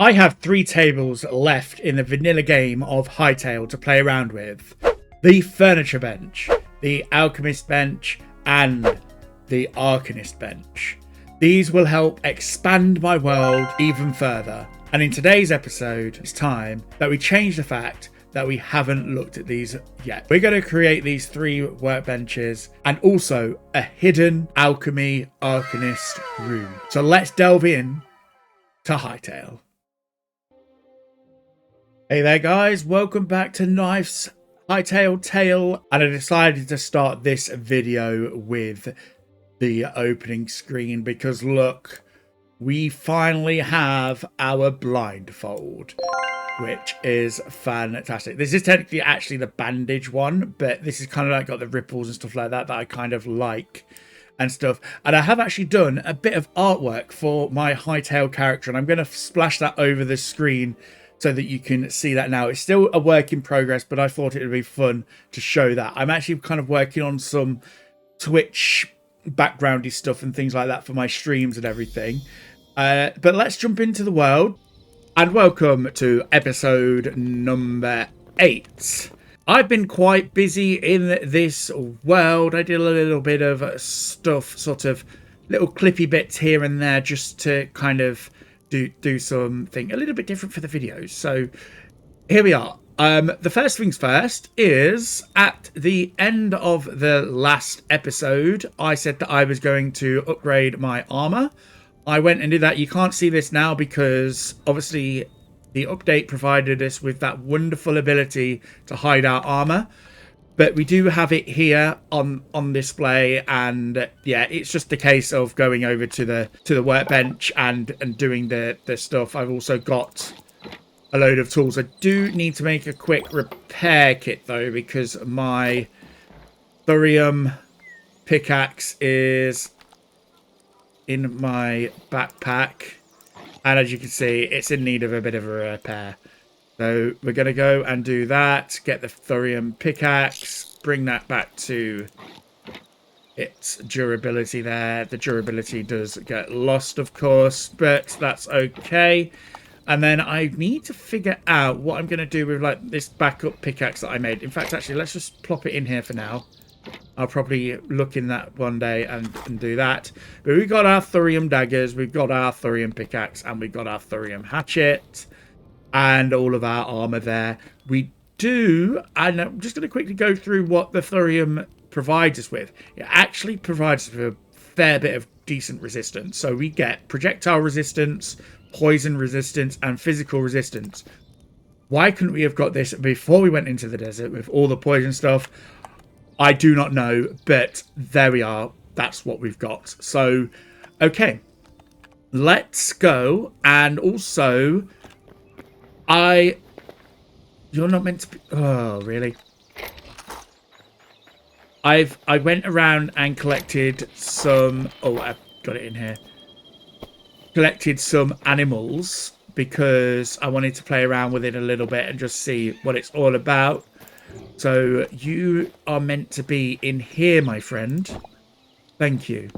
I have 3 tables left in the vanilla game of Hytale to play around with. The Furnature Bench, the Alchemist Bench, and the Archenist Bench. These will help expand my world even further. And in today's episode, it's time that we change the fact that we haven't looked at these yet. We're going to create these 3 workbenches and also a hidden alchemy Archenist room. So let's delve in to Hytale. Hey there guys, welcome back to Nythe's Hytale tale, and I decided to start this video with the opening screen because look, we finally have our blindfold, which is fantastic. This is technically actually the bandage one, but this is kind of like got the ripples and stuff like that I kind of like and stuff. And I have actually done a bit of artwork for my Hytale character, and I'm going to splash that over the screen so that you can see that now. It's still a work in progress, but I thought it would be fun to show that. I'm actually kind of working on some Twitch backgroundy stuff and things like that for my streams and everything. But let's jump into the world. And welcome to episode number 8. I've been quite busy in this world. I did a little bit of stuff, sort of little clippy bits here and there just to kind of do something a little bit different for the videos. So here we are. The first things first is at the end of the last episode, I said that I was going to upgrade my armor. I went and did that. You can't see this now because obviously the update provided us with that wonderful ability to hide our armor. But we do have it here on display, and yeah, it's just a case of going over to the workbench and doing the stuff. I've also got a load of tools. I do need to make a quick repair kit though, because my thorium pickaxe is in my backpack, and as you can see, it's in need of a bit of a repair. So we're going to go and do that, get the thorium pickaxe, bring that back to its durability there. The durability does get lost, of course, but that's okay. And then I need to figure out what I'm going to do with like this backup pickaxe that I made. In fact, actually, let's just plop it in here for now. I'll probably look in that one day and do that. But we've got our thorium daggers, we've got our thorium pickaxe, and we've got our thorium hatchet. And all of our armor there. We do, and I'm just going to quickly go through what the thorium provides us with. It actually provides us with a fair bit of decent resistance. So we get projectile resistance, poison resistance, and physical resistance. Why couldn't we have got this before we went into the desert with all the poison stuff? I do not know, but there we are. That's what we've got. So, okay. Let's go, and also you're not meant to be. Oh, really? I went around and collected some. Oh, I've got it in here. Collected some animals because I wanted to play around with it a little bit and just see what it's all about. So you are meant to be in here, my friend. Thank you.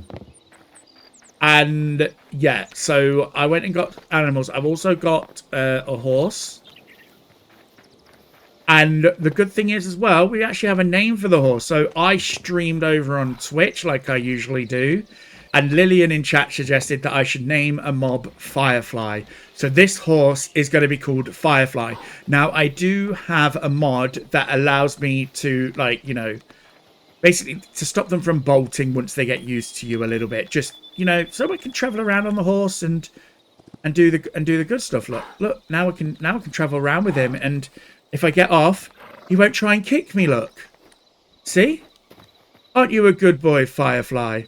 And yeah, so I went and got animals. I've also got a horse. And the good thing is as well, we actually have a name for the horse. So I streamed over on Twitch like I usually do. And Lillian in chat suggested that I should name a mob Firefly. So this horse is going to be called Firefly. Now, I do have a mod that allows me to, like, you know, basically to stop them from bolting once they get used to you a little bit. Just, you know, so I can travel around on the horse and do the good stuff. Look, now I can travel around with him, and if I get off, he won't try and kick me. Look, see? Aren't you a good boy, Firefly?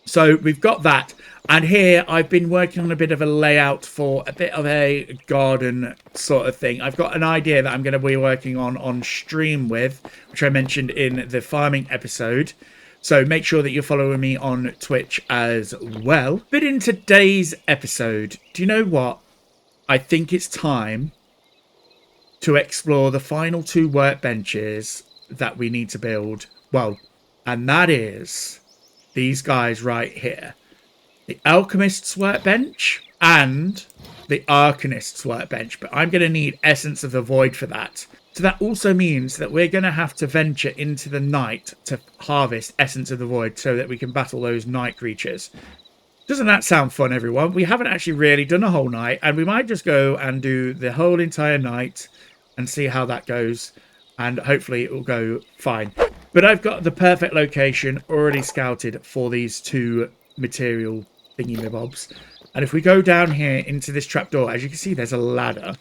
So we've got that, and here I've been working on a bit of a layout for a bit of a garden sort of thing. I've got an idea that I'm going to be working on stream with, which I mentioned in the farming episode. So make sure that you're following me on Twitch as well. But in today's episode, do you know what? I think it's time to explore the final 2 workbenches that we need to build. Well, and that is these guys right here. the Alchemist's Workbench and the Archenist's Workbench. But I'm going to need Essence of the Void for that. So that also means that we're going to have to venture into the night to harvest Essence of the Void so that we can battle those night creatures. Doesn't that sound fun, everyone? We haven't actually really done a whole night, and we might just go and do the whole entire night and see how that goes, and hopefully it will go fine. But I've got the perfect location already scouted for these two material thingy-mabobs. And if we go down here into this trapdoor, as you can see, there's a ladder.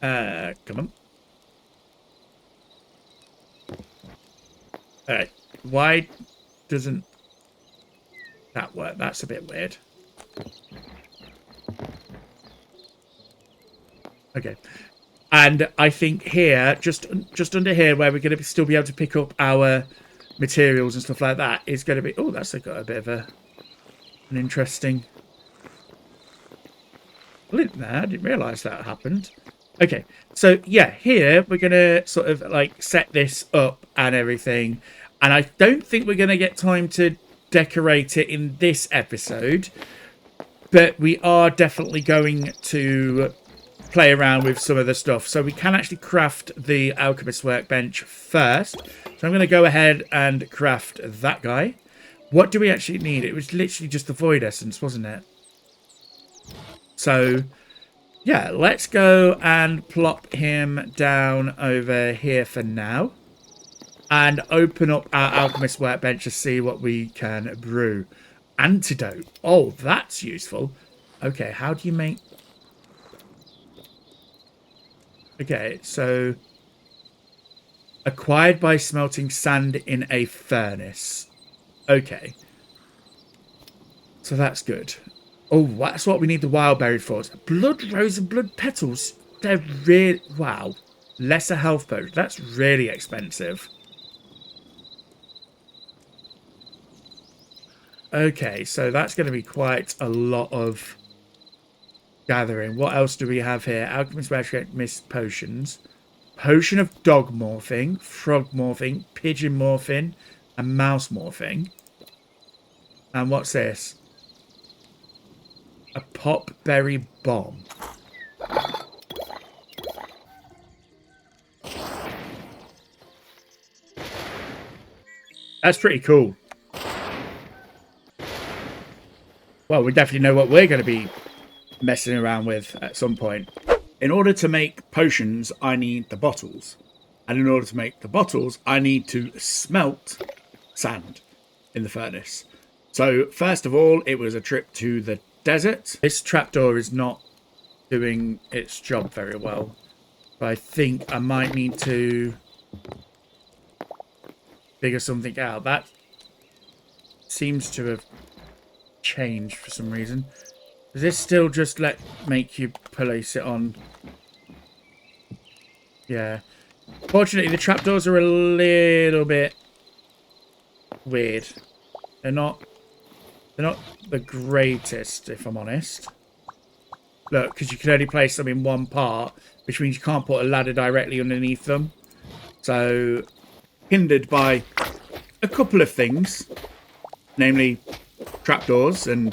Come on. Alright, why doesn't that work? That's a bit weird. Okay. And I think here, just under here, where we're going to still be able to pick up our materials and stuff like that, is going to be... Oh, that's got a bit of an interesting glint there. I didn't realise that happened. Okay, so yeah, here we're going to sort of like set this up and everything. And I don't think we're going to get time to decorate it in this episode. But we are definitely going to play around with some of the stuff. So we can actually craft the Alchemist Workbench first. So I'm going to go ahead and craft that guy. What do we actually need? It was literally just the Void Essence, wasn't it? So, yeah, let's go and plop him down over here for now. And open up our Alchemist Workbench to see what we can brew. Antidote. Oh, that's useful. Okay, how do you make... Okay, so... Acquired by smelting sand in a furnace. Okay. So that's good. Oh, that's what we need the wild berry for. Blood rose and blood petals. They're really... Wow. Lesser health potion. That's really expensive. Okay, so that's going to be quite a lot of gathering. What else do we have here? Alchemist Workbench potions. Potion of dog morphing, frog morphing, pigeon morphing, and mouse morphing. And what's this? A pop berry bomb. That's pretty cool. Well, we definitely know what we're going to be messing around with at some point. In order to make potions, I need the bottles. And in order to make the bottles, I need to smelt sand in the furnace. So, first of all, it was a trip to the desert. This trapdoor is not doing its job very well. But I think I might need to figure something out. That seems to have changed for some reason. Does this still just make you place it on? Yeah. Fortunately, the trapdoors are a little bit weird. They're not the greatest, if I'm honest. Look, because you can only place them in one part, which means you can't put a ladder directly underneath them. So, hindered by a couple of things, namely trapdoors and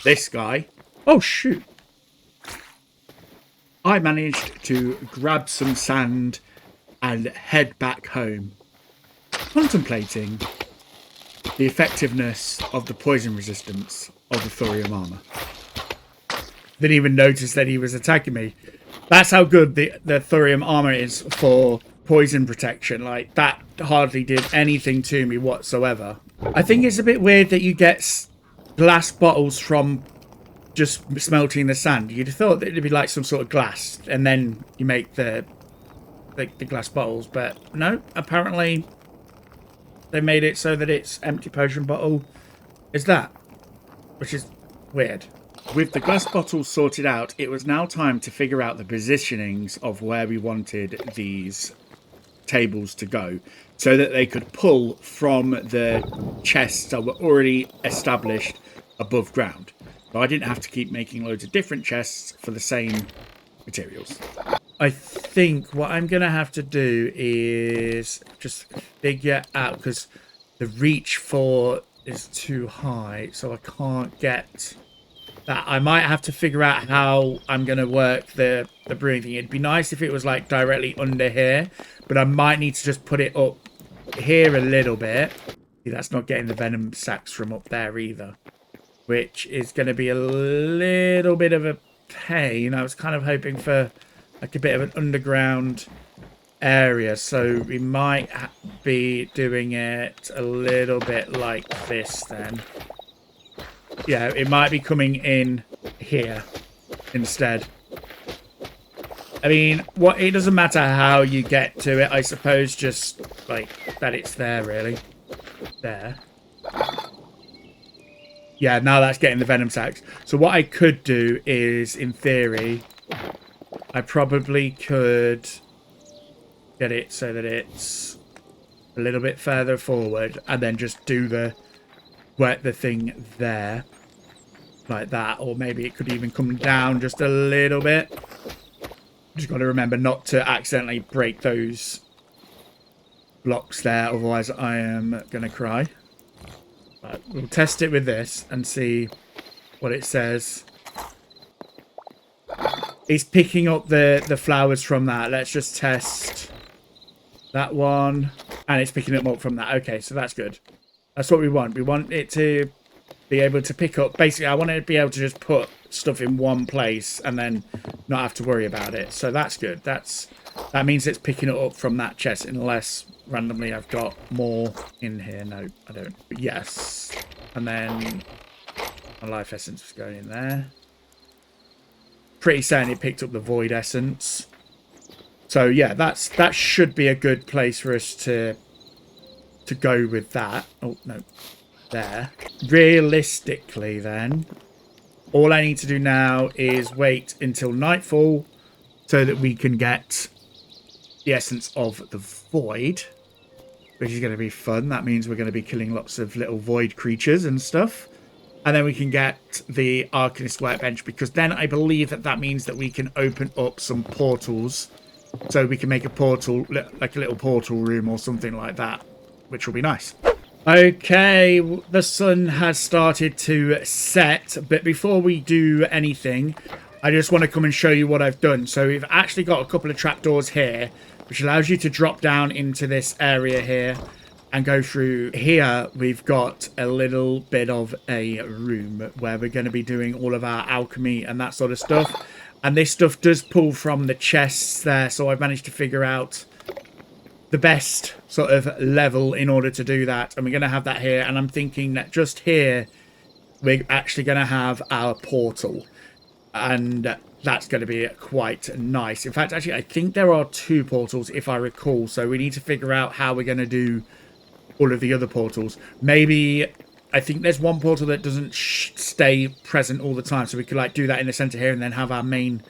this guy. Oh, shoot. I managed to grab some sand and head back home, contemplating the effectiveness of the poison resistance of the Thorium Armor. Didn't even notice that he was attacking me. That's how good the Thorium Armor is for poison protection. Like, that hardly did anything to me whatsoever. I think it's a bit weird that you get glass bottles from just smelting the sand. You'd have thought that it'd be like some sort of glass, and then you make the glass bottles. But no, apparently they made it so that it's empty potion bottle is that, which is weird. With the glass bottles sorted out, it was now time to figure out the positionings of where we wanted these tables to go, so that they could pull from the chests that were already established above ground. So I didn't have to keep making loads of different chests for the same materials. I think what I'm going to have to do is just figure out, because the reach for is too high, so I can't get that. I might have to figure out how I'm going to work the brewing thing. It'd be nice if it was like directly under here, but I might need to just put it up here a little bit. See, that's not getting the venom sacs from up there either, which is going to be a little bit of a pain. I was kind of hoping for like a bit of an underground area, so we might be doing it a little bit like this then. Yeah, it might be coming in here instead. I mean, it doesn't matter how you get to it, I suppose, just like that it's there, really. There. Yeah, now that's getting the venom sacs. So what I could do is, in theory, I probably could get it so that it's a little bit further forward and then just do the thing there like that, or maybe it could even come down just a little bit. Just got to remember not to accidentally break those blocks there, otherwise I am gonna cry. But we'll test it with this and see what it says. It's picking up the flowers from that. Let's just test that one, and it's picking them up from that. Okay, so that's good. That's what we want. We want it to be able to pick up. Basically, I want it to be able to just put stuff in one place and then not have to worry about it. So that's good. That means it's picking it up from that chest, unless randomly I've got more in here. No, I don't. But yes. And then my life essence was going in there. Pretty certain it picked up the void essence. So yeah, that should be a good place for us to go with that. Oh no, there. Realistically, then, all I need to do now is wait until nightfall so that we can get the essence of the void, which is going to be fun. That means we're going to be killing lots of little void creatures and stuff. And then we can get the Archenist Workbench, because then I believe that means that we can open up some portals. So we can make a portal, like a little portal room or something like that, which will be nice. Okay, the sun has started to set, but before we do anything, I just want to come and show you what I've done. So we've actually got a couple of trapdoors here, which allows you to drop down into this area here and go through. Here we've got a little bit of a room where we're going to be doing all of our alchemy and that sort of stuff. And this stuff does pull from the chests there, so I've managed to figure out the best sort of level in order to do that. And we're going to have that here, and I'm thinking that just here we're actually going to have our portal. And that's going to be quite nice. In fact, actually, I think there are 2 portals, if I recall. So we need to figure out how we're going to do all of the other portals. Maybe, I think there's one portal that doesn't stay present all the time. So we could like do that in the center here and then have our main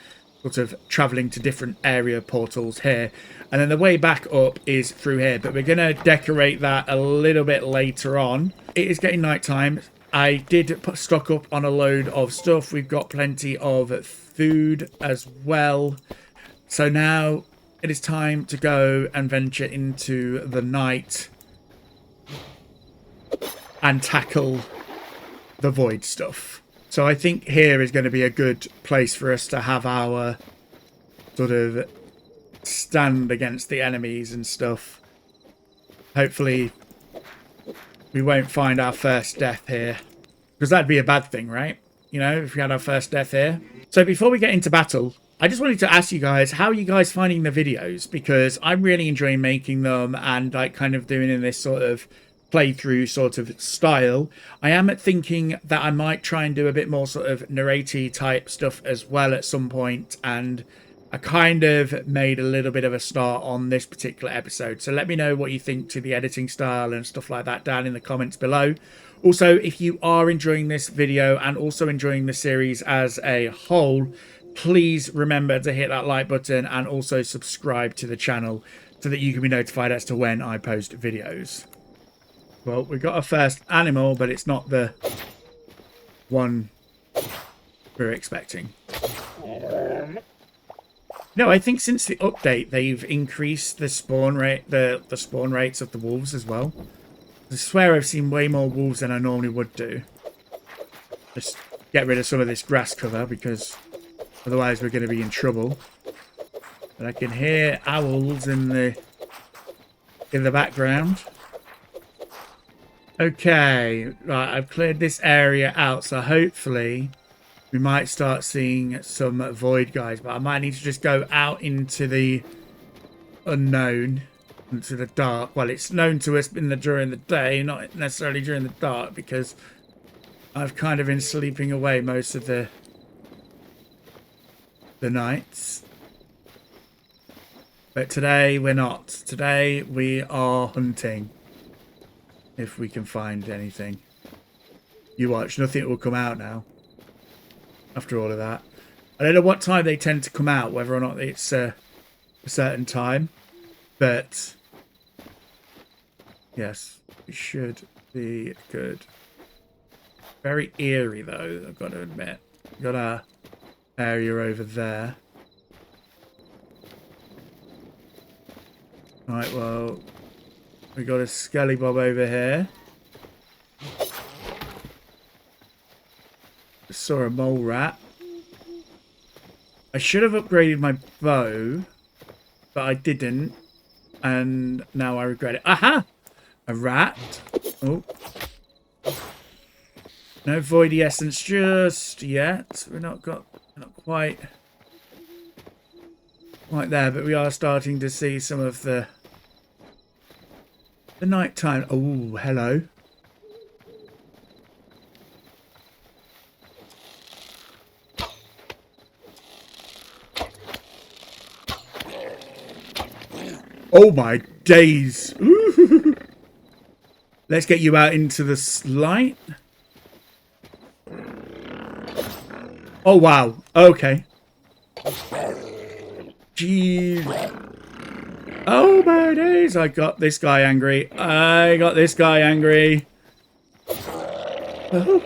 sort of traveling to different area portals here. And then the way back up is through here. But we're going to decorate that a little bit later on. It is getting nighttime. I did stock up on a load of stuff. We've got plenty of food as well. So now it is time to go and venture into the night and tackle the void stuff. So I think here is going to be a good place for us to have our sort of stand against the enemies and stuff. Hopefully we won't find our first death here, because that'd be a bad thing, right? You know, if we had our first death here. So before we get into battle, I just wanted to ask you guys, how are you guys finding the videos? Because I'm really enjoying making them and like kind of doing in this sort of playthrough sort of style. I am thinking that I might try and do a bit more sort of narrative type stuff as well at some point, and I kind of made a little bit of a start on this particular episode. So let me know what you think to the editing style and stuff like that down in the comments below. Also, if you are enjoying this video and also enjoying the series as a whole, please remember to hit that like button and also subscribe to the channel so that you can be notified as to when I post videos. Well, we got our first animal, but it's not the one we're expecting. No, I think since the update, they've increased the spawn rate, the spawn rates of the wolves as well. I swear I've seen way more wolves than I normally would do. Just get rid of some of this grass cover because otherwise we're going to be in trouble. But I can hear owls in the background. Okay, right, I've cleared this area out, so hopefully we might start seeing some void guys, but I might need to just go out into the unknown, into the dark. Well, it's known to us during the day, not necessarily during the dark, because I've kind of been sleeping away most of the nights. But today we're not. Today we are hunting. If we can find anything. You watch, nothing will come out now. After all of that. I don't know what time they tend to come out, whether or not it's a certain time. But yes, it should be good. Very eerie though, I've got to admit. We've got our area over there. Right, well, we got a skelly bob over here. Saw a mole rat. I should have upgraded my bow, but I didn't. And now I regret it. Aha! A rat. Oh. No voidy essence just yet. We're not quite there, but we are starting to see some of the nighttime. Oh, hello. Oh my days. Let's get you out into the light. Oh wow. Okay. Jeez. Oh my days, I got this guy angry. I got this guy angry. Oh.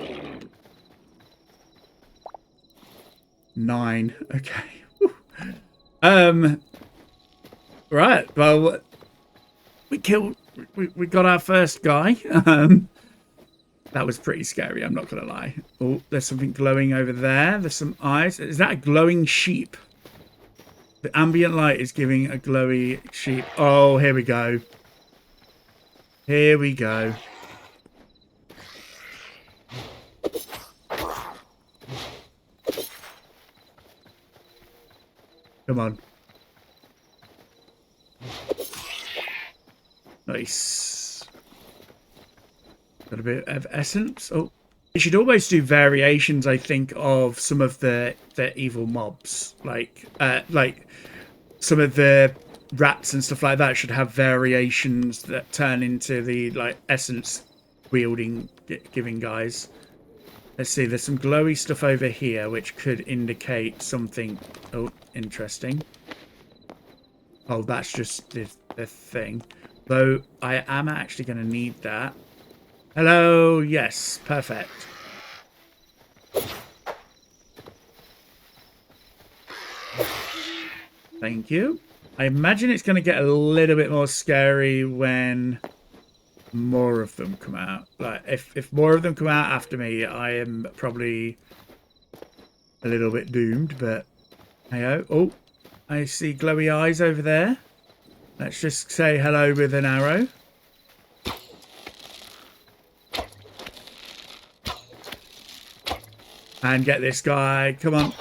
9. Okay. Right, well, we got our first guy. That was pretty scary, I'm not going to lie. Oh, there's something glowing over there. There's some eyes. Is that a glowing sheep? The ambient light is giving a glowy sheep. Oh, here we go. Here we go. Come on. Nice. Got a bit of essence. Oh, you should always do variations, I think, of some of the evil mobs. Like some of the rats and stuff like that should have variations that turn into the essence wielding giving guys. Let's see, there's some glowy stuff over here which could indicate something. Oh, interesting. Oh, that's just the thing. Though I am actually going to need that. Hello, yes, perfect. Thank you. I imagine it's going to get a little bit more scary when more of them come out. Like, if more of them come out after me, I am probably a little bit doomed, but hey-oh. Oh, I see glowy eyes over there. Let's just say hello with an arrow. And get this guy. Come on.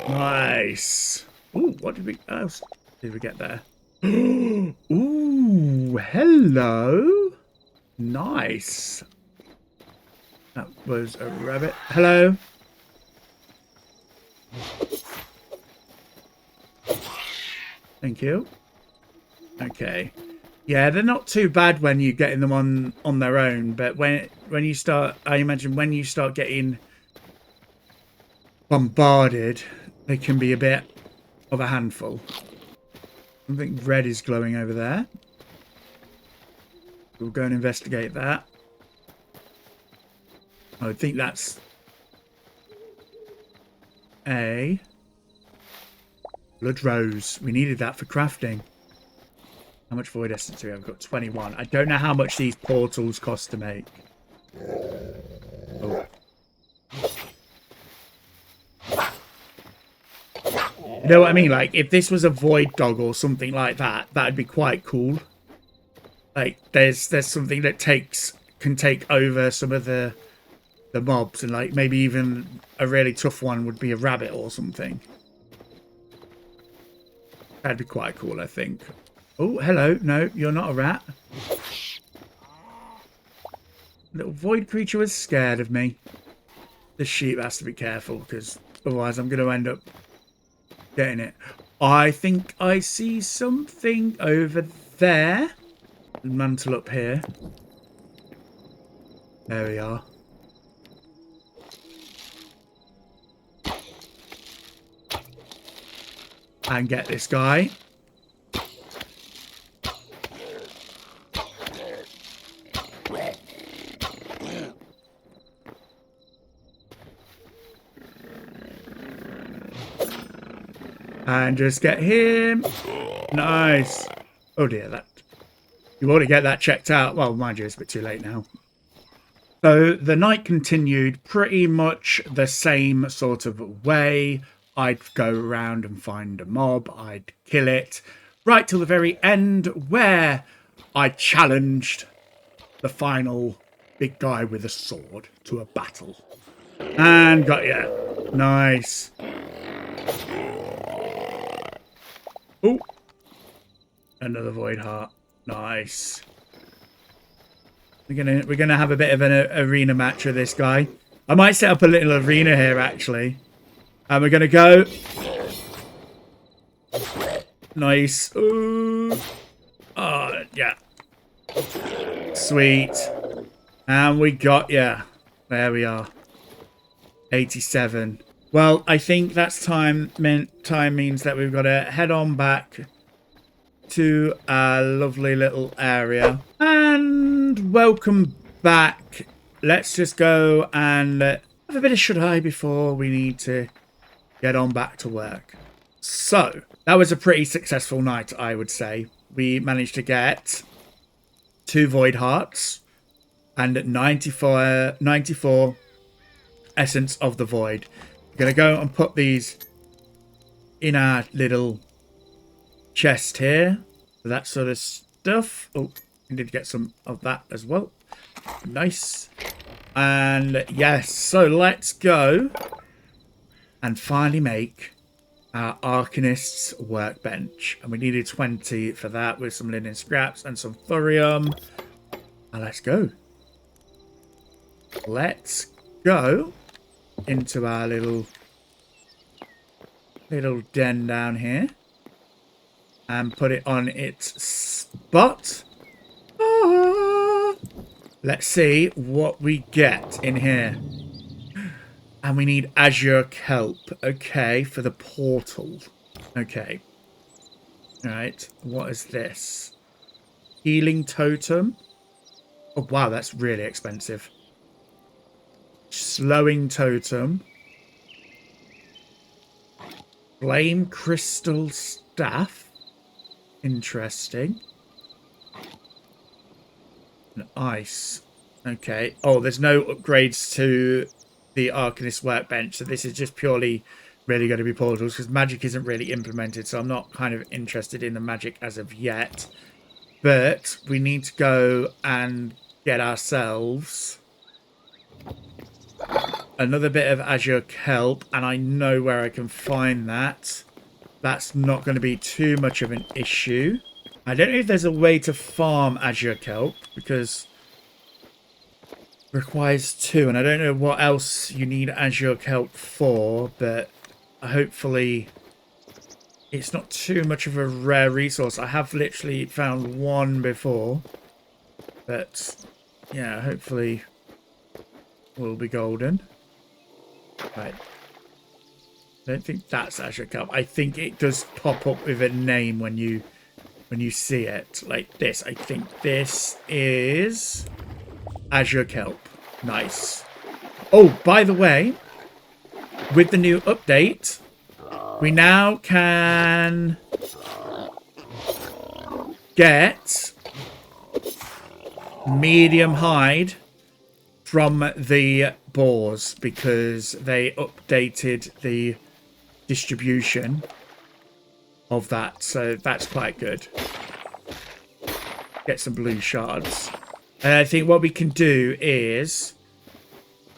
Nice. Ooh, what else did we get there? Ooh, hello. Nice. That was a rabbit. Hello. Thank you. Okay. Yeah, they're not too bad when you're getting them on their own, but when you start, I imagine when you start getting bombarded, they can be a bit of a handful. Something red is glowing over there. We'll go and investigate that. I think that's a blood rose. We needed that for crafting. How much void essence do we have? I've got 21. I don't know how much these portals cost to make. Oh. You know what I mean? Like, if this was a void dog or something like that, that'd be quite cool. Like, there's something that can take over some of the mobs, and like maybe even a really tough one would be a rabbit or something. That'd be quite cool, I think. Oh, hello. No, you're not a rat. Little void creature was scared of me. The sheep has to be careful, because otherwise I'm going to end up getting it. I think I see something over there. Mantle up here. There we are. And get this guy. And just get him. Nice. Oh dear, that. You want to get that checked out. Well, mind you, it's a bit too late now. So the night continued pretty much the same sort of way. I'd go around and find a mob. I'd kill it. Right till the very end where I challenged the final big guy with a sword to a battle. And got you. Nice. Oh. Another void heart. Nice. We're gonna have a bit of an arena match with this guy. I might set up a little arena here actually. And we're gonna go. Nice. Ooh. Oh yeah. Sweet. And we got ya. There we are. 87. Well, I think that's time means that we've got to head on back to our lovely little area. And welcome back. Let's just go and have a bit of shut-eye before we need to get on back to work. So, that was a pretty successful night, I would say. We managed to get 2 void hearts and 94 essence of the void. We're going to go and put these in our little chest here. That sort of stuff. Oh, we need to get some of that as well. Nice. And yes, so let's go and finally make our Archenist Workbench. And we needed 20 for that with some linen scraps and some thorium. And let's go. Let's go into our little den down here and put it on its spot. Let's see what we get in here. And we need azure kelp. Okay, for the portal. Okay. Alright, what is this? Healing totem. Oh wow, that's really expensive. Slowing totem. Flame crystal staff. Interesting. And ice. Okay. Oh, there's no upgrades to the Archenist Workbench, so this is just purely really going to be portals because magic isn't really implemented, so I'm not kind of interested in the magic as of yet. But we need to go and get ourselves another bit of azure kelp, and I know where I can find that. That's not going to be too much of an issue. I don't know if there's a way to farm azure kelp because it requires 2, and I don't know what else you need azure kelp for, but hopefully it's not too much of a rare resource. I have literally found 1 before, but yeah, hopefully we'll be golden. Right. I don't think that's azure kelp. I think it does pop up with a name when you see it like this. I think this is azure kelp. Nice. Oh, by the way, with the new update, we now can get medium hide from the boars because they updated the distribution of that, so that's quite good. Get some blue shards. And I think what we can do is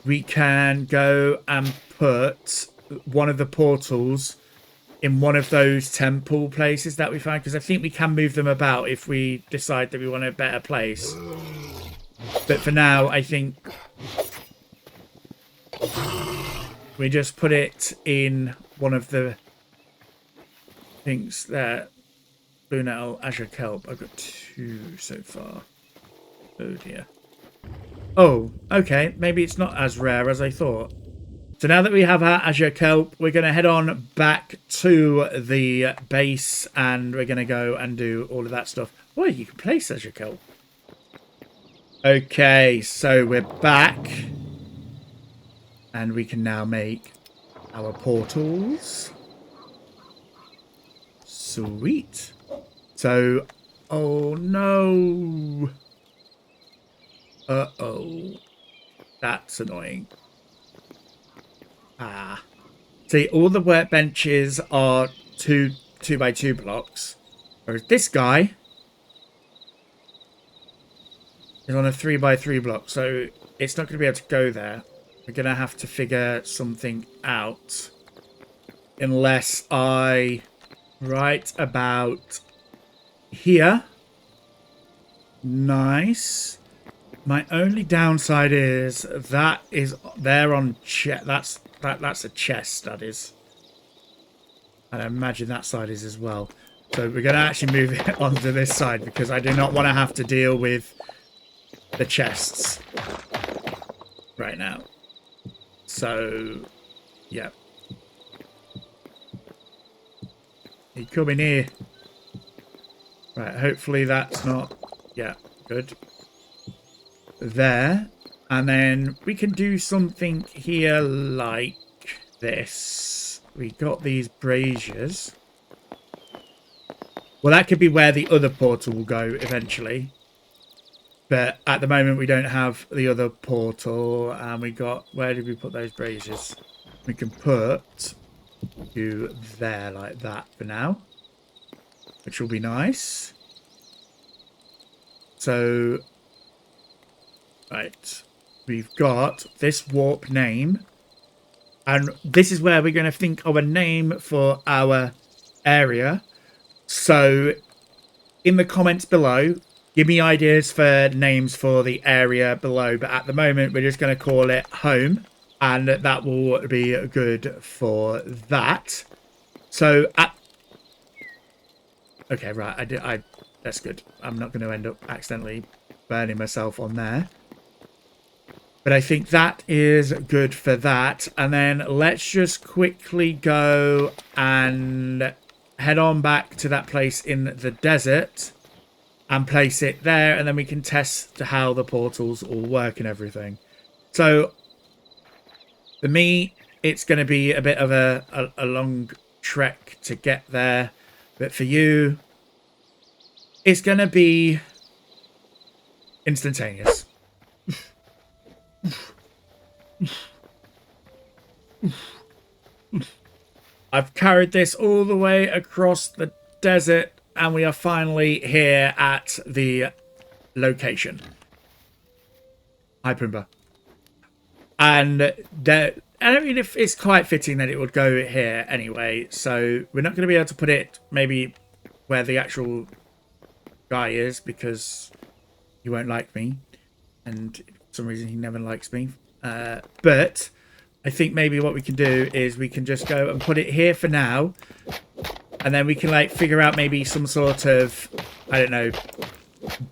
we can go and put one of the portals in one of those temple places that we found, because I think we can move them about if we decide that we want a better place. But for now, I think we just put it in one of the things there. Blue Nettle, Azure Kelp. I've got 2 so far. Oh dear. Oh, okay. Maybe it's not as rare as I thought. So now that we have our Azure Kelp, we're going to head on back to the base and we're going to go and do all of that stuff. Oh, you can place Azure Kelp. Okay, so we're back. And we can now make our portals. Sweet. So, oh no. Uh-oh. That's annoying. Ah. See, all the workbenches are 2x2 blocks. Whereas this guy is on a 3x3 block. So it's not going to be able to go there. We're going to have to figure something out. Unless I write about here. Nice. My only downside is that is there on chest. That's a chest, that is. And I imagine that side is as well. So we're going to actually move it onto this side because I do not want to have to deal with the chests right now. So, yeah. You come in here. Right, hopefully that's not... Yeah, good. There. And then we can do something here like this. We got these braziers. Well, that could be where the other portal will go eventually. But at the moment, we don't have the other portal. And we got... Where did we put those braziers? We can put you there like that for now. Which will be nice. So... Right. We've got this warp name. And this is where we're going to think of a name for our area. So, in the comments below, give me ideas for names for the area below. But at the moment, we're just going to call it home. And that will be good for that. So, okay, right. That's good. I'm not going to end up accidentally burning myself on there. But I think that is good for that. And then let's just quickly go and head on back to that place in the desert and place it there. And then we can test how the portals all work and everything. So for me, it's going to be a bit of a long trek to get there. But for you, it's going to be instantaneous. I've carried this all the way across the desert and we are finally here at the location. Hi, Pumbaa. And I mean, if it's quite fitting that it would go here anyway. So we're not going to be able to put it maybe where the actual guy is because he won't like me. And for some reason he never likes me. But I think maybe what we can do is we can just go and put it here for now. And then we can like figure out maybe some sort of, I don't know,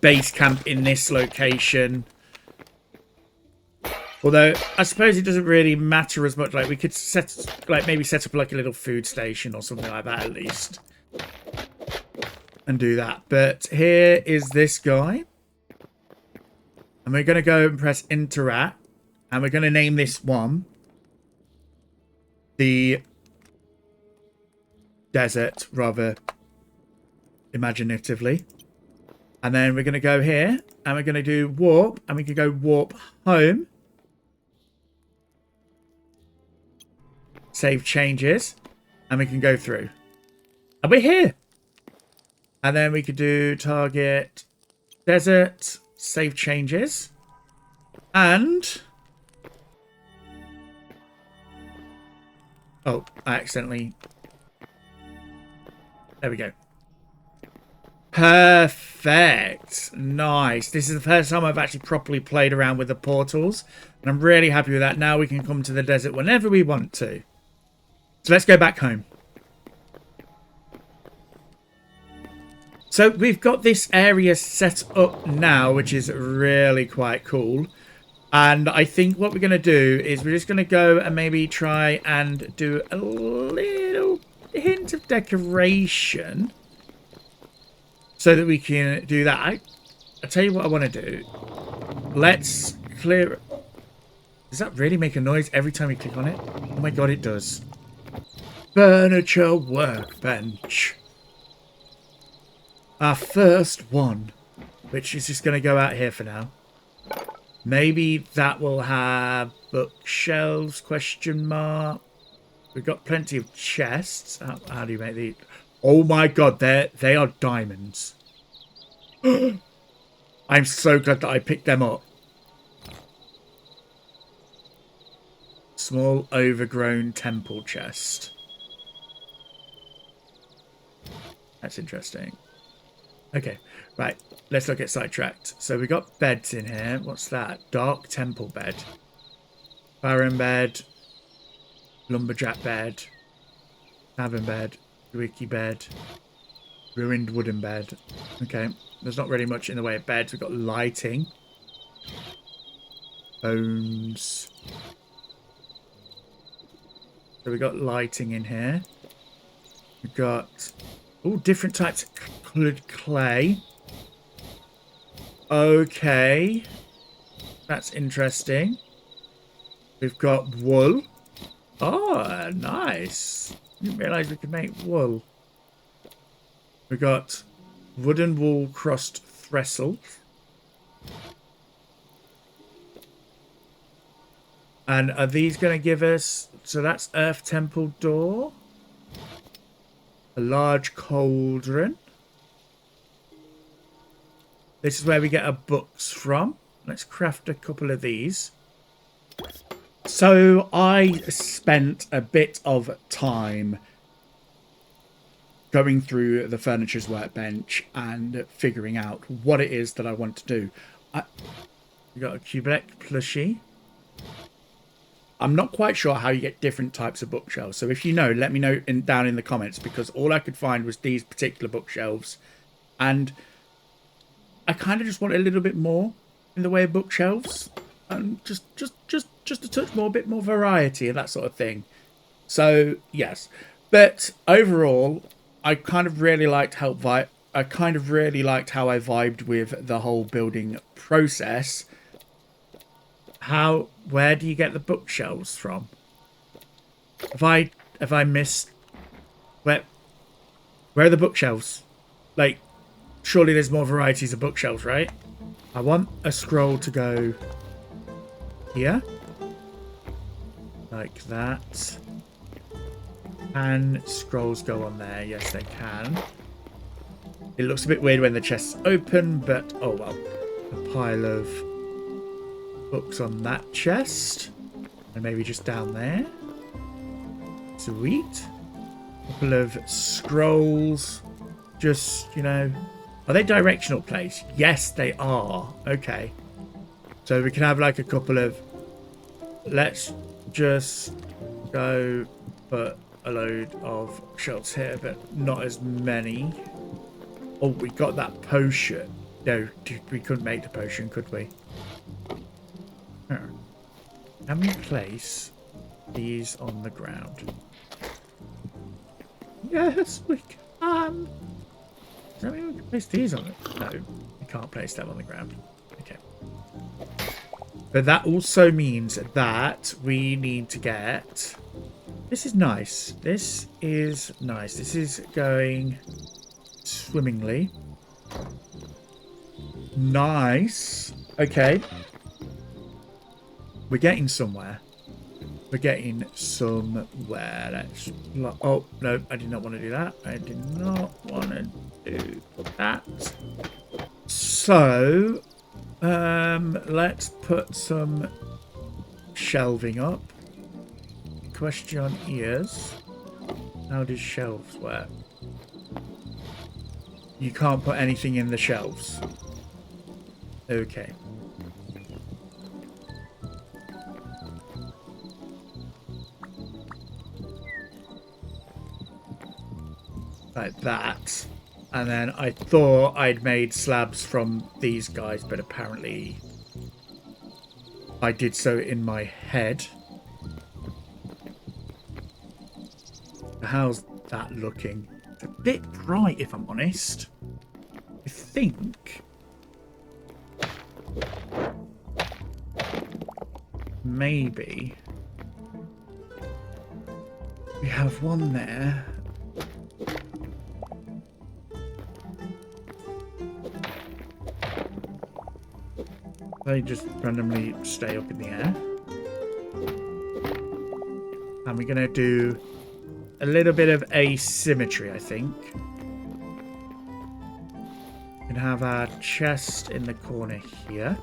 base camp in this location. Although I suppose it doesn't really matter as much. Like we could maybe set up like a little food station or something like that at least. And do that. But here is this guy. And we're going to go and press interact. And we're going to name this one the desert, rather imaginatively. And then we're going to go here. And we're going to do warp. And we can go warp home. Save changes. And we can go through. And we're here. And then we could do target desert. Save changes. And... oh, I accidentally... there we go. Perfect. Nice. This is the first time I've actually properly played around with the portals. And I'm really happy with that. Now we can come to the desert whenever we want to. So let's go back home. So we've got this area set up now, which is really quite cool. And I think what we're going to do is we're just going to go and maybe try and do a little hint of decoration. So that we can do that. I'll tell you what I want to do. Let's clear... does that really make a noise every time you click on it? Oh my god, it does. Furnature Workbench. Our first one. Which is just going to go out here for now. Maybe that will have bookshelves, question mark. We've got plenty of chests. How do you make these? Oh my god, they are diamonds. I'm so glad that I picked them up. Small overgrown temple chest. That's interesting. Okay, right. Let's not get sidetracked. So we got beds in here. What's that? Dark temple bed. Barren bed. Lumberjack bed. Tavern bed. Wiki bed. Ruined wooden bed. Okay. There's not really much in the way of beds. We've got lighting. Bones. So we've got lighting in here. We've got all different types of coloured clay. Okay. That's interesting. We've got wool. Oh, nice. Didn't realise we could make wool. We got wooden wool crossed trestle. And are these going to give us... so that's Earth Temple door. A large cauldron. This is where we get our books from. Let's craft a couple of these. So I spent a bit of time going through the Furnature Workbench and figuring out what it is that I want to do. We got a Quebec plushie. I'm not quite sure how you get different types of bookshelves. So if you know, let me know down in the comments, because all I could find was these particular bookshelves. And I kind of just want a little bit more in the way of bookshelves. And just a touch more, a bit more variety and that sort of thing. So, yes. But overall, I kind of really liked how I vibed with the whole building process. Where do you get the bookshelves from? Have I missed where are the bookshelves? Like, surely there's more varieties of bookshelves, right? I want a scroll to go here. Like that. Can scrolls go on there? Yes, they can. It looks a bit weird when the chest's open, but oh well. A pile of books on that chest. And maybe just down there. Sweet. A couple of scrolls. Just, you know. Are they directional placed? Yes, they are. Okay. So we can have like a couple of... let's just go put a load of shelves here, but not as many. Oh, we got that potion. No, we couldn't make the potion, could we? Can we place these on the ground? Yes, we can. Does that mean we can place these on it? No, we can't place them on the ground. Okay. But that also means that we need to get... this is nice. This is nice. This is going swimmingly. Nice. Okay. We're getting somewhere. We're getting somewhere. Let's... Oh, no. I did not want to do that. I did not want to do that. So, let's put some shelving up. Question is, how does shelves work? You can't put anything in the shelves. Okay. Like that. And then I thought I'd made slabs from these guys, but apparently I did so in my head. How's that looking? It's a bit bright, if I'm honest. I think maybe we have one there. They just randomly stay up in the air. And we're going to do a little bit of asymmetry, I think. We can have our chest in the corner here.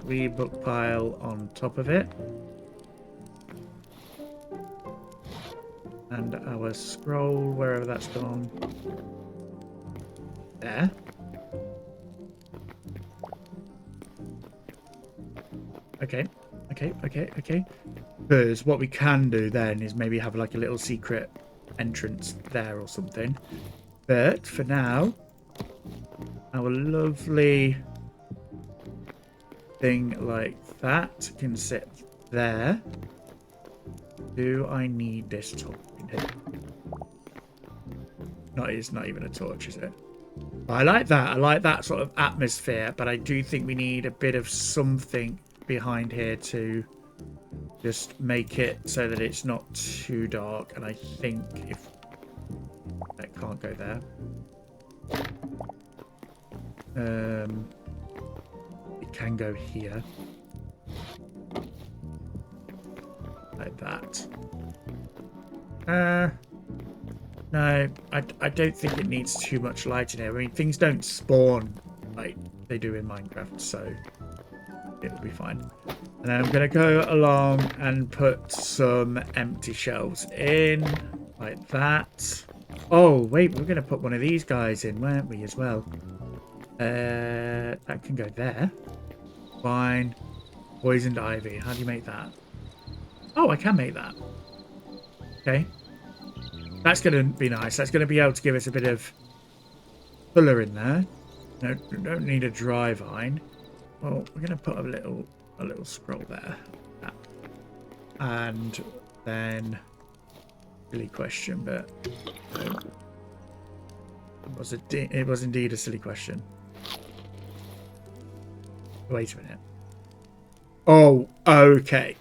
We book pile on top of it. And our scroll, wherever that's gone. There. Okay. Because what we can do then is maybe have like a little secret entrance there or something. But for now, our lovely thing like that can sit there. Do I need this torch? It's not even a torch, is it? I like that. I like that sort of atmosphere, but I do think we need a bit of something behind here to just make it so that it's not too dark. And I think if that can't go there, it can go here like that. No, I don't think it needs too much light in here. I mean, things don't spawn like they do in Minecraft, so it'll be fine. And then I'm going to go along and put some empty shelves in like that. Oh, wait, we're going to put one of these guys in, weren't we, as well? That can go there. Fine. Poisoned ivy. How do you make that? Oh, I can make that. Okay. That's going to be nice. That's going to be able to give us a bit of colour in there. No, we don't need a dry vine. Well, we're going to put a little scroll there. And then, silly question, but it was indeed a silly question. Wait a minute. Oh, okay.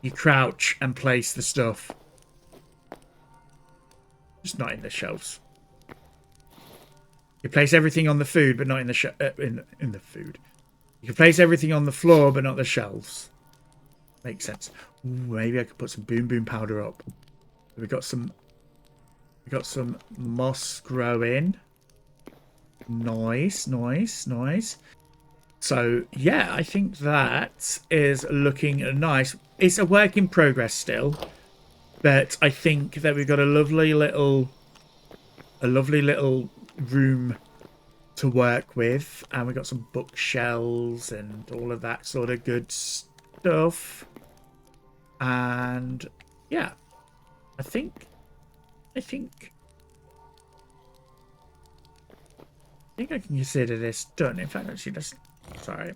You crouch and place the stuff. Just not in the shelves. You place everything on the food, but not in the in the food. You can place everything on the floor, but not the shelves. Makes sense. Ooh, maybe I could put some boom boom powder up. We got some moss growing. Nice. So yeah, I think that is looking nice. It's a work in progress still, but I think that we've got a lovely little room to work with, and we've got some bookshelves and all of that sort of good stuff. And yeah, I think I can consider this done. In fact, actually, sorry,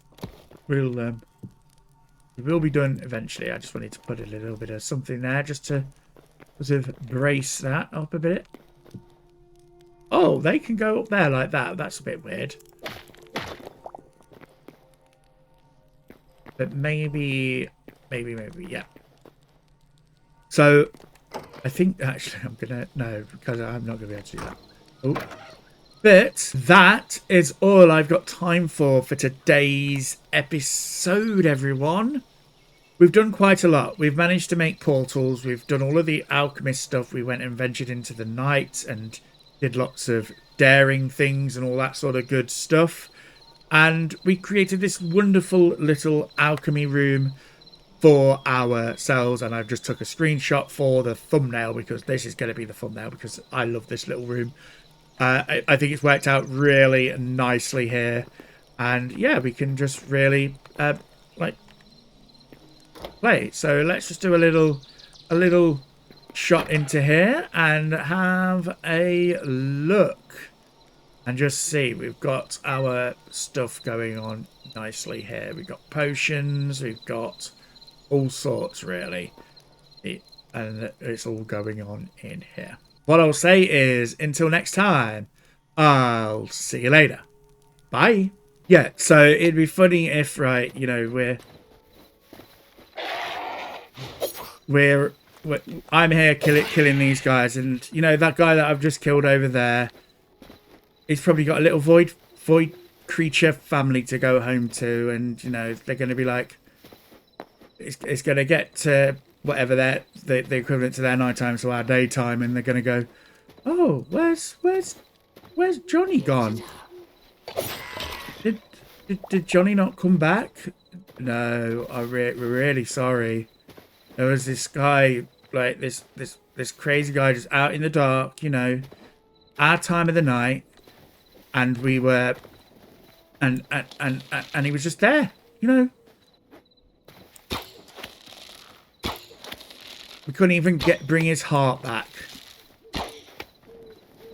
it will be done eventually. I just wanted to put a little bit of something there just to sort of brace that up a bit. Oh, they can go up there like that. That's a bit weird. But maybe, yeah. So, I think actually I'm gonna, no, because I'm not gonna be able to do that. Oh. But that is all I've got time for today's episode, everyone. We've done quite a lot. We've managed to make portals. We've done all of the alchemist stuff. We went and ventured into the night and did lots of daring things and all that sort of good stuff. And we created this wonderful little alchemy room for ourselves. And I've just took a screenshot for the thumbnail because this is going to be the thumbnail because I love this little room. I think it's worked out really nicely here. And yeah, we can just really like play. So let's just do a little shot into here and have a look and just see. We've got our stuff going on nicely here. We've got potions, we've got all sorts really, and it's all going on in here. What I'll say is until next time, I'll see you later. Bye. Yeah, so it'd be funny if, right, you know, I'm here killing these guys, and you know that guy that I've just killed over there, he's probably got a little void creature family to go home to, and you know they're going to be like, it's going to get to whatever the equivalent to their nighttime, so our daytime, and they're going to go, oh, where's Johnny gone? Did Johnny not come back? No, we're really sorry. There was this guy, like this crazy guy just out in the dark, you know, our time of the night, and we were, and he was just there, you know. We couldn't even bring his heart back.